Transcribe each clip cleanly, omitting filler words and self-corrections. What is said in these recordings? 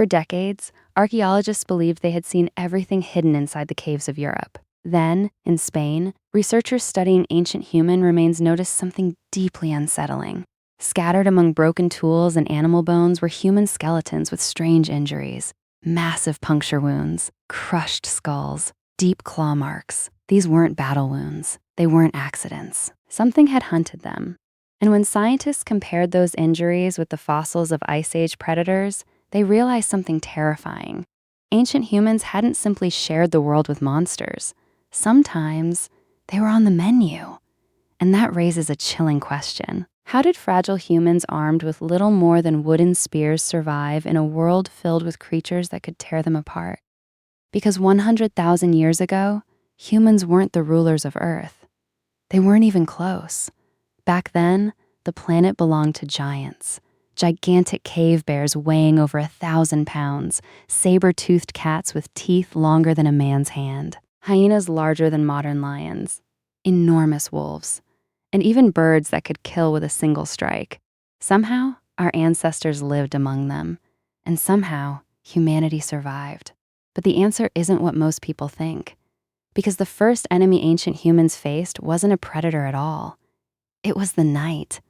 For decades, archaeologists believed they had seen everything hidden inside the caves of Europe. Then, in Spain, researchers studying ancient human remains noticed something deeply unsettling. Scattered among broken tools and animal bones were human skeletons with strange injuries, massive puncture wounds, crushed skulls, deep claw marks. These weren't battle wounds. They weren't accidents. Something had hunted them. And when scientists compared those injuries with the fossils of Ice Age predators, they realized something terrifying. Ancient humans hadn't simply shared the world with monsters. Sometimes they were on the menu. And that raises a chilling question. How did fragile humans armed with little more than wooden spears survive in a world filled with creatures that could tear them apart? Because 100,000 years ago, humans weren't the rulers of Earth. They weren't even close. Back then, the planet belonged to giants. Gigantic cave bears weighing over 1,000 pounds, saber-toothed cats with teeth longer than a man's hand, hyenas larger than modern lions, enormous wolves, and even birds that could kill with a single strike. Somehow, our ancestors lived among them, and somehow, humanity survived. But the answer isn't what most people think, because the first enemy ancient humans faced wasn't a predator at all. It was the night.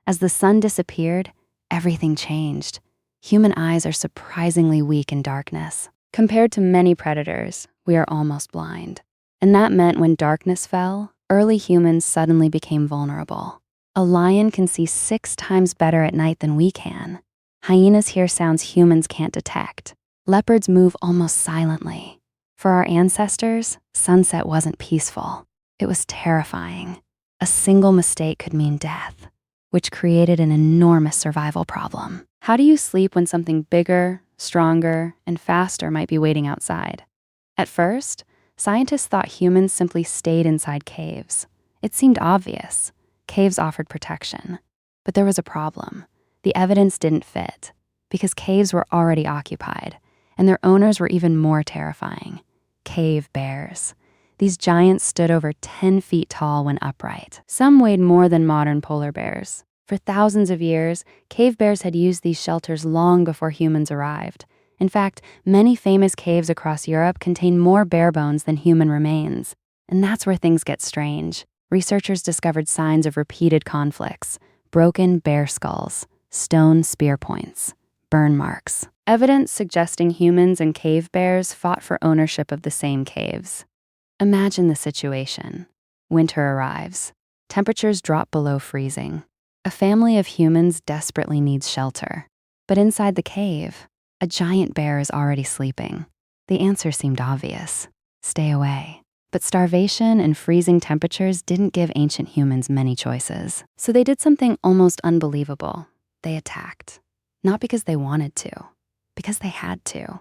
As the sun disappeared, everything changed. Human eyes are surprisingly weak in darkness. Compared to many predators, we are almost blind. And that meant when darkness fell, early humans suddenly became vulnerable. A lion can see 6 times better at night than we can. Hyenas hear sounds humans can't detect. Leopards move almost silently. For our ancestors, sunset wasn't peaceful. It was terrifying. A single mistake could mean death, which created an enormous survival problem. How do you sleep when something bigger, stronger, and faster might be waiting outside? At first, scientists thought humans simply stayed inside caves. It seemed obvious. Caves offered protection. But there was a problem. The evidence didn't fit, because caves were already occupied, and their owners were even more terrifying. Cave bears. These giants stood over 10 feet tall when upright. Some weighed more than modern polar bears. For thousands of years, cave bears had used these shelters long before humans arrived. In fact, many famous caves across Europe contain more bear bones than human remains. And that's where things get strange. Researchers discovered signs of repeated conflicts, broken bear skulls, stone spear points, burn marks. Evidence suggesting humans and cave bears fought for ownership of the same caves. Imagine the situation. Winter arrives. Temperatures drop below freezing. A family of humans desperately needs shelter. But inside the cave, a giant bear is already sleeping. The answer seemed obvious. Stay away. But starvation and freezing temperatures didn't give ancient humans many choices. So they did something almost unbelievable. They attacked. Not because they wanted to, because they had to.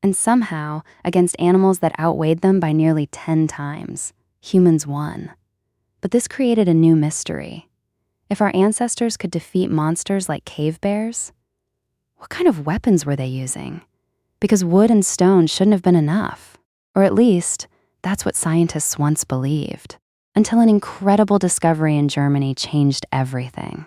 And somehow, against animals that outweighed them by nearly 10 times, humans won. But this created a new mystery. If our ancestors could defeat monsters like cave bears, what kind of weapons were they using? Because wood and stone shouldn't have been enough. Or at least, that's what scientists once believed. Until an incredible discovery in Germany changed everything.